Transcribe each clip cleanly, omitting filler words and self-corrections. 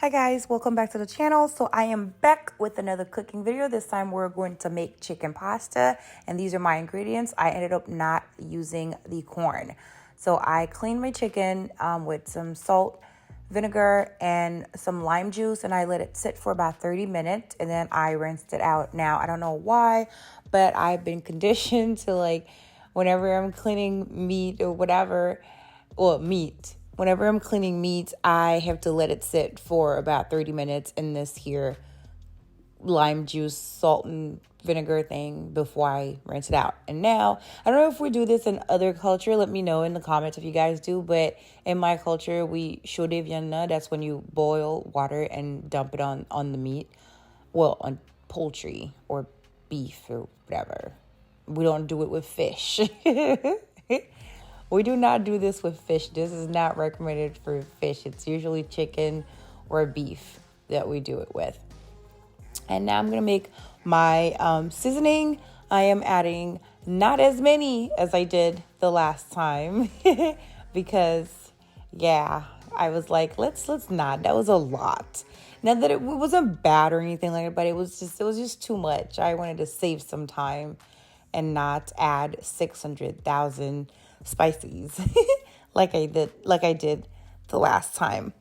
Hi guys, welcome back to the channel. So I am back with another cooking video. This time we're going to make chicken pasta, and these are my ingredients. I ended up not using the corn. So I cleaned my chicken with some salt, vinegar, and some lime juice, and I let it sit for about 30 minutes, and then I rinsed it out. Now, I don't know why, but I've been conditioned to whenever I'm cleaning meat or whatever, well, meat. Whenever I'm cleaning meat, I have to let it sit for about 30 minutes in this here lime juice, salt, and vinegar thing before I rinse it out. And now, I don't know if we do this in other culture. Let me know in the comments if you guys do. But in my culture, we shode vianda. That's when you boil water and dump it on the meat. Well, on poultry or beef or whatever. We don't do it with fish. We do not do this with fish. This is not recommended for fish. It's usually chicken or beef that we do it with. And now I'm going to make my seasoning. I am adding not as many as I did the last time because, yeah, I was like, let's not. That was a lot. Now that it wasn't bad or anything like that, but it was just too much. I wanted to save some time and not add 600,000 spices like I did the last time.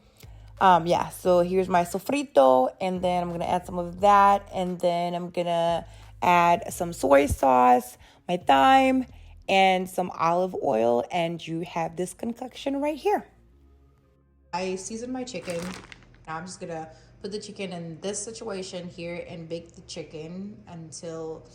Yeah, so here's my sofrito, and then I'm gonna add some of that, and then I'm gonna add some soy sauce, my thyme, and some olive oil, and you have this concoction right here. I seasoned my chicken. Now I'm just gonna put the chicken in this situation here and bake the chicken until,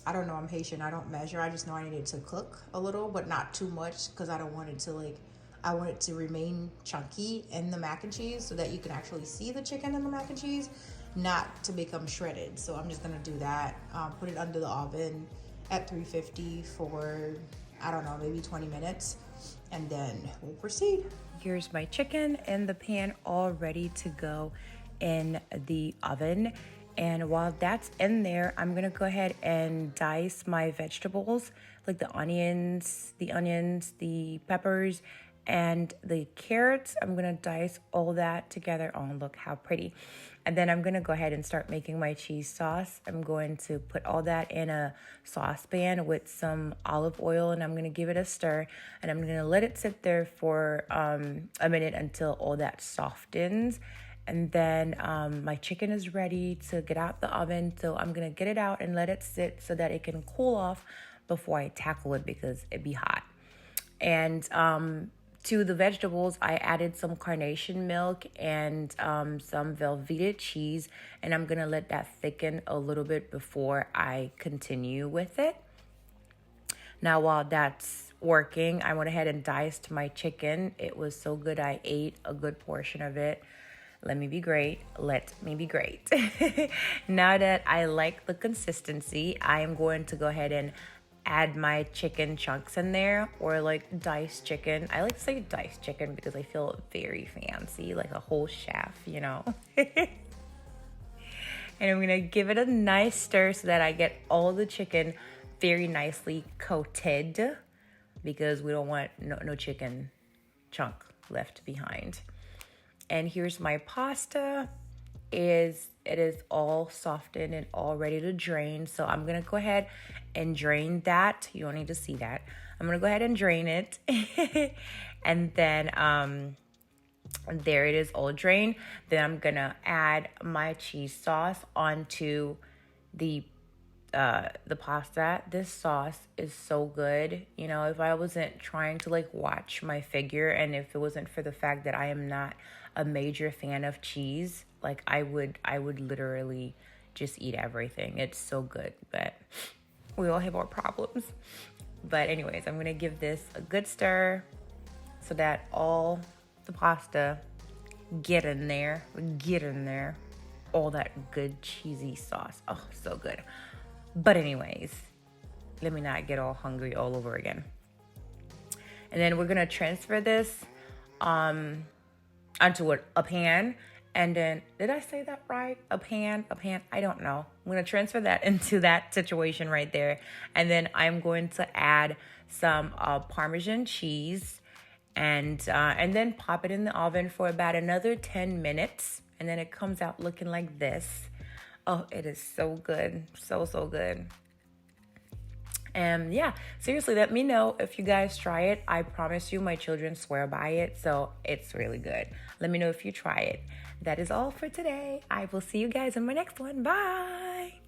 I don't know, I'm Haitian, I don't measure. I just know I need it to cook a little, but not too much, because I don't want it to I want it to remain chunky in the mac and cheese so that you can actually see the chicken in the mac and cheese, not to become shredded. So I'm just gonna do that. Put it under the oven at 350 for, I don't know, maybe 20 minutes, and then we'll proceed. Here's my chicken in the pan all ready to go in the oven. And while that's in there, I'm gonna go ahead and dice my vegetables, like the onions, the peppers, and the carrots. I'm gonna dice all that together. Oh, look how pretty. And then I'm gonna go ahead and start making my cheese sauce. I'm going to put all that in a saucepan with some olive oil, and I'm gonna give it a stir, and I'm gonna let it sit there for a minute until all that softens. And then my chicken is ready to get out the oven. So I'm gonna get it out and let it sit so that it can cool off before I tackle it, because it'd be hot. And to the vegetables, I added some carnation milk and some Velveeta cheese, and I'm gonna let that thicken a little bit before I continue with it. Now, while that's working, I went ahead and diced my chicken. It was so good, I ate a good portion of it. Let me be great. Let me be great. Now that I like the consistency, I am going to go ahead and add my chicken chunks in there, or like diced chicken. I like to say diced chicken because I feel very fancy, like a whole chef, you know. And I'm gonna give it a nice stir so that I get all the chicken very nicely coated, because we don't want no chicken chunk left behind. And here's my pasta. It is all softened and all ready to drain. So I'm gonna go ahead and drain that. You don't need to see that. I'm gonna go ahead and drain it. And then there it is, all drained. Then I'm gonna add my cheese sauce onto the pasta. This sauce is so good. You know, if I wasn't trying to watch my figure, and if it wasn't for the fact that I am not a major fan of cheese, I would literally just eat everything. It's so good, but we all have our problems. But anyways, I'm gonna give this a good stir so that all the pasta get in there, all that good cheesy sauce. Oh, so good. But anyways, let me not get all hungry all over again. And then we're gonna transfer this onto a pan. And then, did I say that right? A pan, I don't know. I'm gonna transfer that into that situation right there. And then I'm going to add some Parmesan cheese and then pop it in the oven for about another 10 minutes. And then it comes out looking like this. Oh, it is so good. So, so good. And yeah, seriously, let me know if you guys try it. I promise you, my children swear by it. So it's really good. Let me know if you try it. That is all for today. I will see you guys in my next one. Bye.